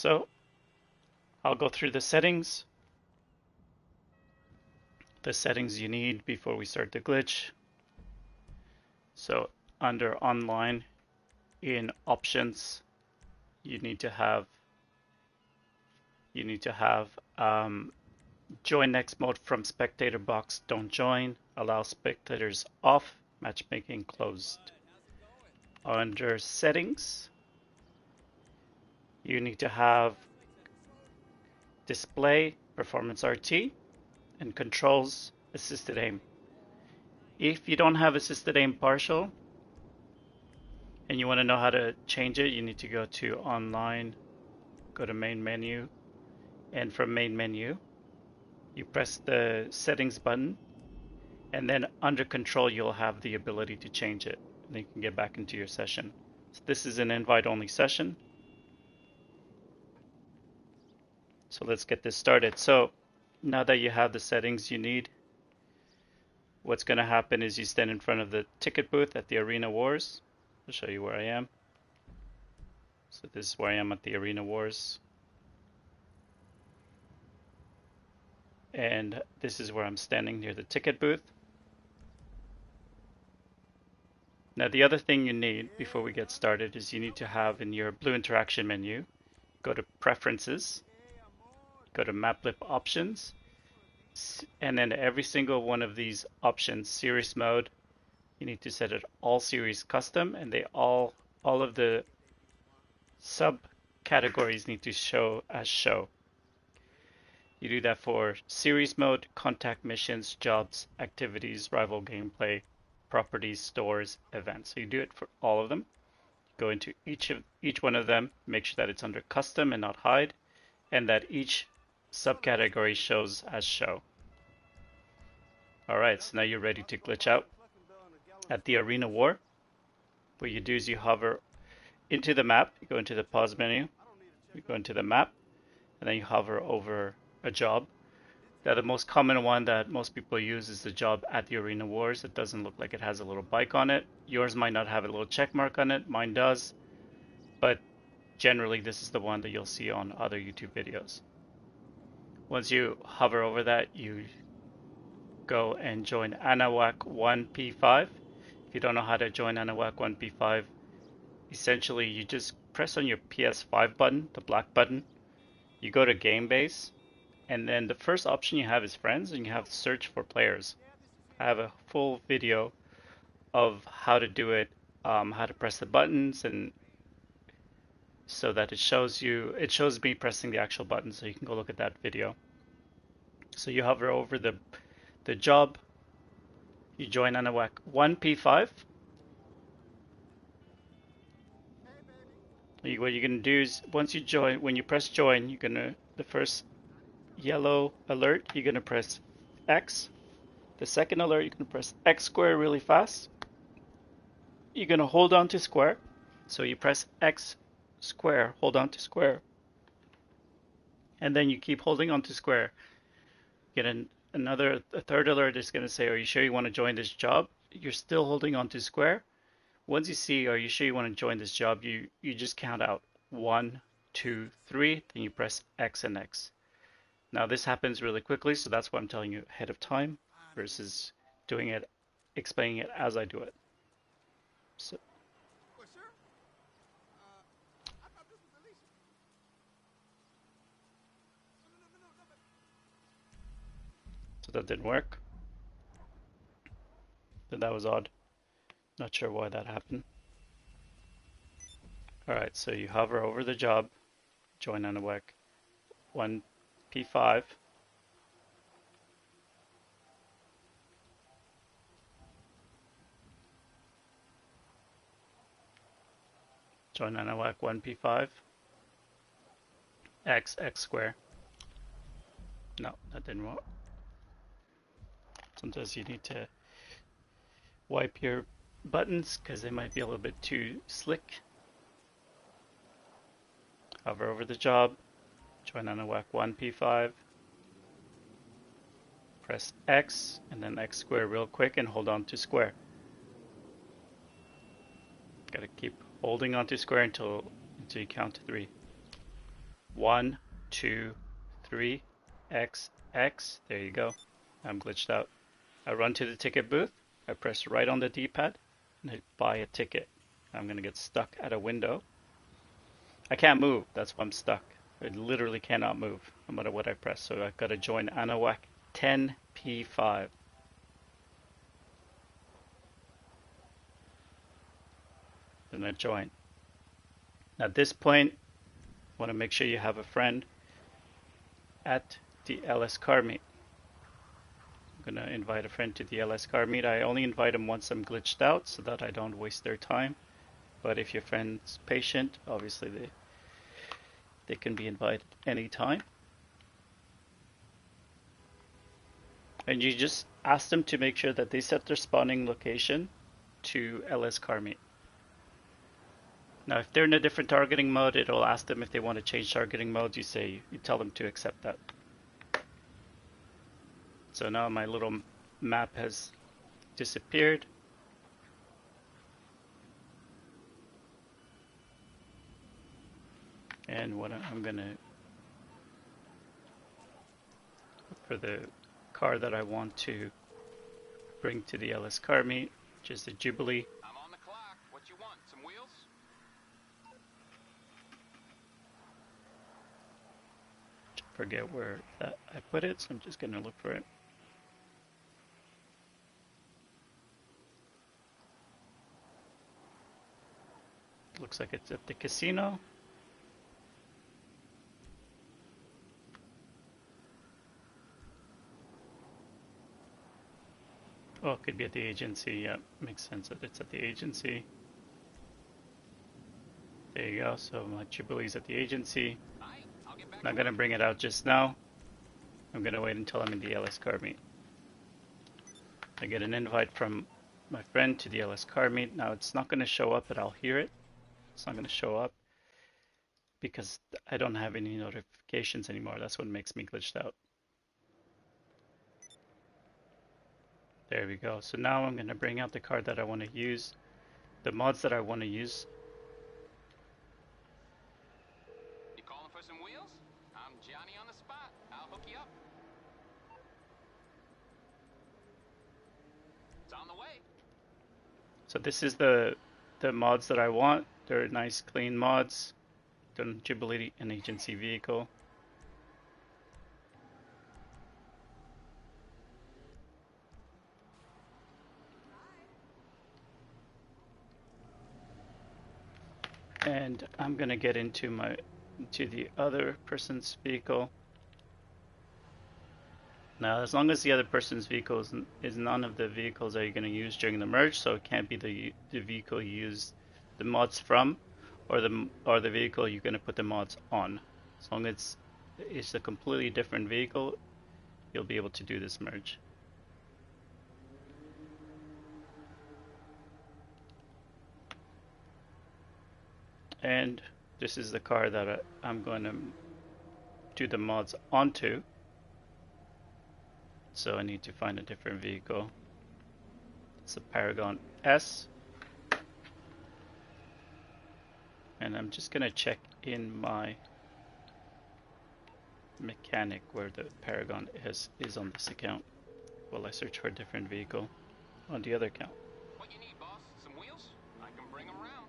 So I'll go through the settings you need before we start the glitch. So under online, in options, you need to have join next mode from spectator box, don't join, allow spectators off, matchmaking closed. Under settings, you need to have display, performance RT, and controls, assisted aim. If you don't have assisted aim partial and you want to know how to change it, you need to go to online, go to main menu, and from main menu, you press the settings button, and then under control, you'll have the ability to change it. And then you can get back into your session. So this is an invite only session. So let's get this started. So now that you have the settings you need, what's going to happen is you stand in front of the ticket booth at the Arena Wars. I'll show you where I am. So this is where I am at the Arena Wars. And this is where I'm standing near the ticket booth. Now the other thing you need before we get started is you need to have in your blue interaction menu, go to preferences, go to map lip options, and then every single one of these options, series mode, you need to set it all series custom, and they all of the subcategories need to show as show. You do that for series mode, contact missions, jobs, activities, rival gameplay, properties, stores, events. So you do it for all of them. Go into each one of them, make sure that it's under custom and not hide, and that each subcategory shows as show. Alright, so now you're ready to glitch out. At the Arena War, what you do is you hover into the map, you go into the pause menu, you go into the map, and then you hover over a job. Now the most common one that most people use is the job at the Arena Wars. It doesn't look like it has a little bike on it. Yours might not have a little check mark on it, mine does, but generally this is the one that you'll see on other YouTube videos. Once you hover over that, you go and join Anahuac 1P5. If you don't know how to join Anahuac 1P5, essentially you just press on your PS5 button, the black button, you go to game base, and then the first option you have is friends, and you have to search for players. I have a full video of how to do it, how to press the buttons, and so that it shows me pressing the actual button, so you can go look at that video. So you hover over the job, you join Anahuac 1P5. What you're gonna do is once you join, when you press join, you're gonna, the first yellow alert, you're gonna press X. The second alert, you're gonna press X square really fast. You're gonna hold on to square. So you press X square, hold on to square. And then you keep holding on to square. Get a third alert is gonna say, are you sure you wanna join this job? You're still holding on to square. Once you see, are you sure you wanna join this job? You just count out 1, 2, 3, then you press X and X. Now this happens really quickly, so that's why I'm telling you ahead of time versus doing it, explaining it as I do it. So that didn't work. That was odd. Not sure why that happened. Alright, so you hover over the job, join Anahuac 1P5. Join Anahuac 1P5. X square. No, that didn't work. Sometimes you need to wipe your buttons because they might be a little bit too slick. Hover over the job, join Anahuac 1P5, press X and then X square real quick and hold on to square. Gotta keep holding on to square until you count to 3. 1, 2, 3, X, X. There you go. I'm glitched out. I run to the ticket booth. I press right on the D-pad and I buy a ticket. I'm going to get stuck at a window. I can't move. That's why I'm stuck. I literally cannot move no matter what I press. So I've got to join Anahuac 10P5. Then I join. At this point, want to make sure you have a friend at the LS car meet. I'm going to invite a friend to the LS car meet. I only invite them once I'm glitched out so that I don't waste their time. But if your friend's patient, obviously they can be invited anytime. And you just ask them to make sure that they set their spawning location to LS car meet. Now, if they're in a different targeting mode, it'll ask them if they want to change targeting modes. You tell them to accept that. So now my little map has disappeared. And what I'm gonna look for the car that I want to bring to the LS car meet, which is the Jubilee. I'm on the clock. What you want? Some wheels? Forget where that I put it, so I'm just gonna look for it. Looks like it's at the casino. Oh, it could be at the agency. Yeah, makes sense that it's at the agency. There you go. So my Jubilee's at the agency. Not gonna bring it out just now. I'm gonna wait until I'm in the LS car meet. I get an invite from my friend to the LS car meet. Now it's not gonna show up, but I'll hear it. It's not gonna show up because I don't have any notifications anymore. That's what makes me glitched out. There we go. So now I'm gonna bring out the card that I want to use, the mods that I want to use. You calling for some wheels? I'm Johnny on the spot. I'll hook you up. It's on the way. So this is the mods that I want. They're nice, clean mods. They're Jubilee and agency vehicle. And I'm gonna get into the other person's vehicle. Now, as long as the other person's vehicle is none of the vehicles that you're gonna use during the merge, so it can't be the vehicle you use the mods from, or the vehicle you're gonna put the mods on. As long as it's a completely different vehicle, you'll be able to do this merge. And this is the car that I'm going to do the mods onto. So I need to find a different vehicle. It's a Paragon S. And I'm just going to check in my mechanic where the Paragon S is on this account while I search for a different vehicle on the other account. What you need, boss? Some wheels? I can bring them around.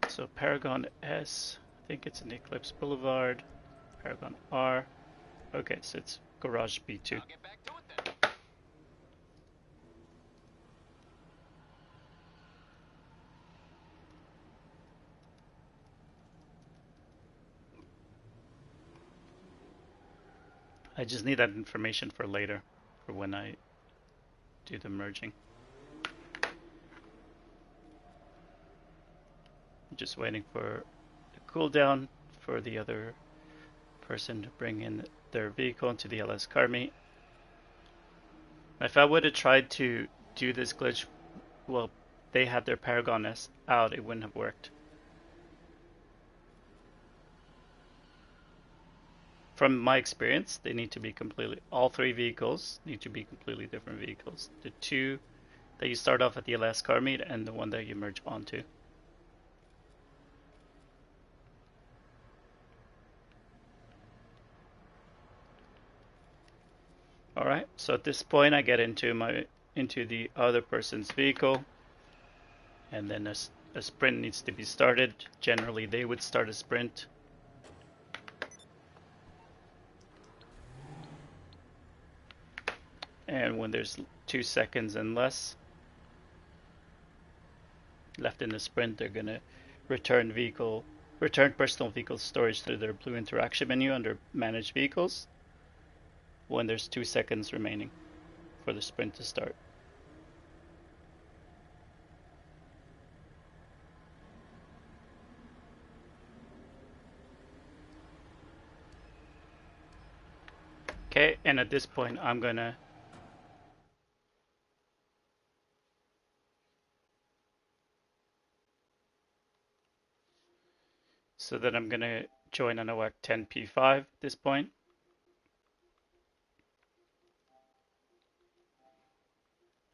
So Paragon S, I think it's an Eclipse Boulevard. Paragon R. Okay, so it's Garage B2. I'll get back to it then. I just need that information for later, for when I do the merging. I'm just waiting for a cooldown for the other person to bring in their vehicle into the LS car meet. If I would have tried to do this glitch while they had their Paragon S out, it wouldn't have worked. from my experience, they need to be completely, all three vehicles need to be completely different vehicles. The two that you start off at the last car meet and the one that you merge onto. Alright, so at this point I get into the other person's vehicle, and then a sprint needs to be started. Generally they would start a sprint. And when there's 2 seconds and less left in the sprint, they're gonna return personal vehicle storage through their blue interaction menu under manage vehicles when there's 2 seconds remaining for the sprint to start. Okay, and at this point I'm gonna join ANOVAC 10P5 at this point.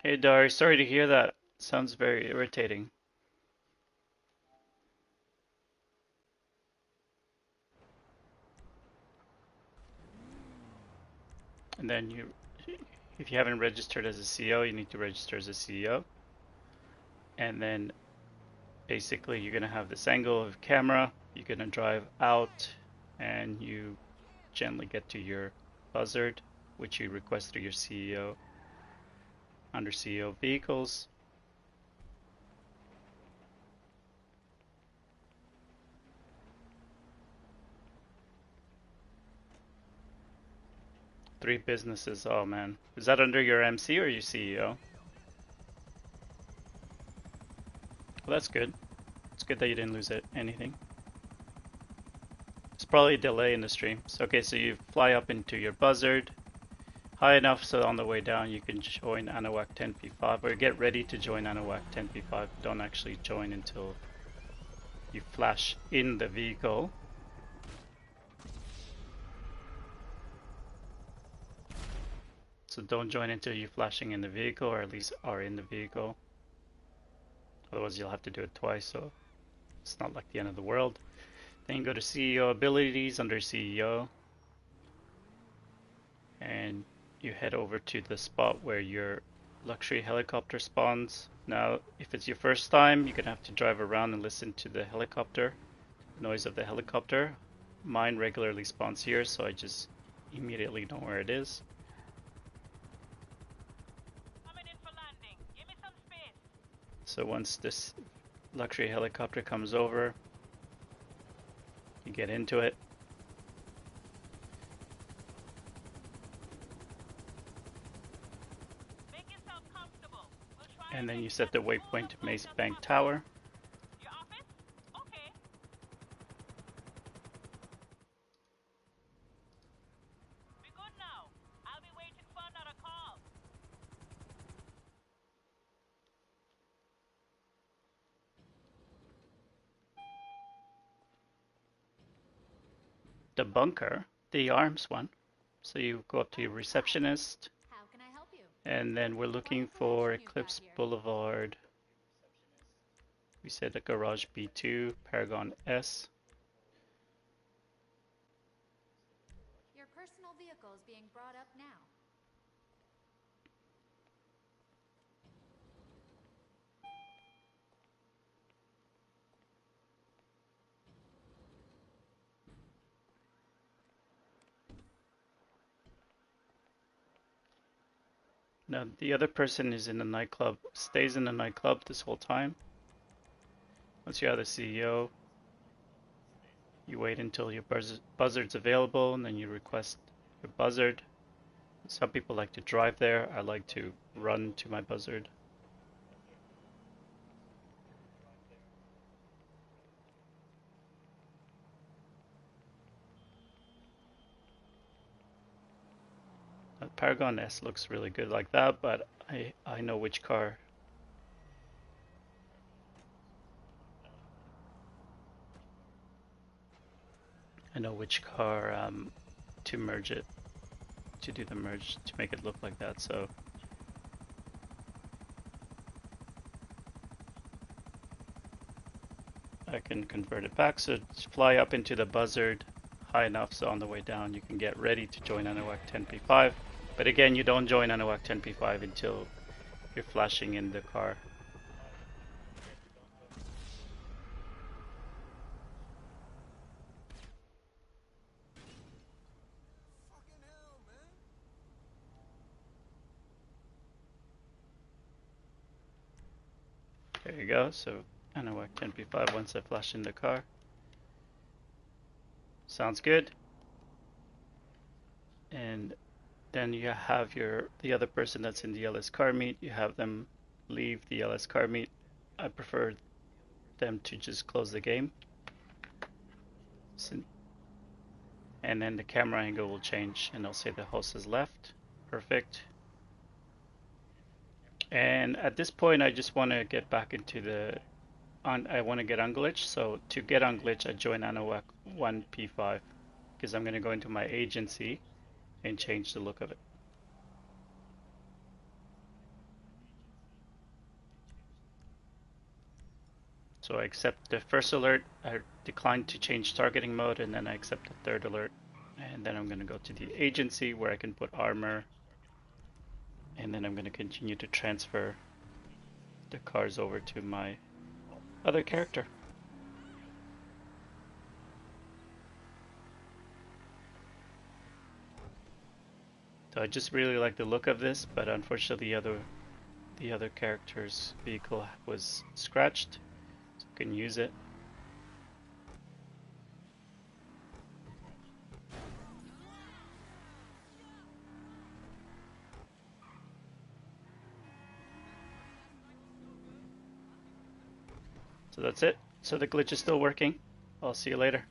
Hey Dari, sorry to hear that. Sounds very irritating. And then if you haven't registered as a CEO, you need to register as a CEO. And then basically you're gonna have this angle of camera, you're gonna drive out, and you gently get to your buzzard, which you request through your CEO under CEO vehicles. Three businesses, oh man. Is that under your MC or your CEO? Well, that's good. It's good that you didn't lose anything. It's probably a delay in the stream. So, okay, so you fly up into your buzzard high enough so on the way down you can join ANOVAC 10P5, or get ready to join ANOVAC 10P5. Don't actually join until you flash in the vehicle. So don't join until you're flashing in the vehicle, or at least are in the vehicle. Otherwise you'll have to do it twice, so it's not like the end of the world. Then you go to CEO abilities under CEO, and you head over to the spot where your luxury helicopter spawns. Now, if it's your first time, you're gonna have to drive around and listen to the helicopter, noise of the helicopter. Mine regularly spawns here, so I just immediately know where it is. Coming in for landing. Give me some space. So once this luxury helicopter comes over, you get into it. Make yourself comfortable. We'll try And then get you set the as waypoint to close Mace as Bank possible. Tower. Your office? Okay. We're good now. I'll be waiting for another call. The bunker, the arms one. So you go up to your receptionist, How can I help you? and then we're looking for Eclipse Boulevard. We said the garage B2, Paragon S. Your personal vehicle is being brought up now. Now the other person is in the nightclub, stays in the nightclub this whole time. Once you have the CEO, you wait until your buzzard's available, and then you request your buzzard. Some people like to drive there. I like to run to my buzzard. Paragon S looks really good like that, but I know which car. I know which car to merge it, to do the merge, to make it look like that. So I can convert it back. So fly up into the buzzard high enough so on the way down you can get ready to join Anuak 10P5. But again, you don't join Anuak 10P5 until you're flashing in the car. There you go. So Anuak 10P5 once I flash in the car. Sounds good. And then you have the other person that's in the LS car meet, you have them leave the LS car meet. I prefer them to just close the game. And then the camera angle will change and I'll say the host has left. Perfect. And at this point I just want to get back into I want to get unglitched. So to get unglitched I join Anuak 1P5 because I'm going to go into my agency and change the look of it. So I accept the first alert, I decline to change targeting mode, and then I accept the third alert. And then I'm going to go to the agency where I can put armor. And then I'm going to continue to transfer the cars over to my other character. So I just really like the look of this, but unfortunately the other character's vehicle was scratched. So I can use it. So that's it. So the glitch is still working. I'll see you later.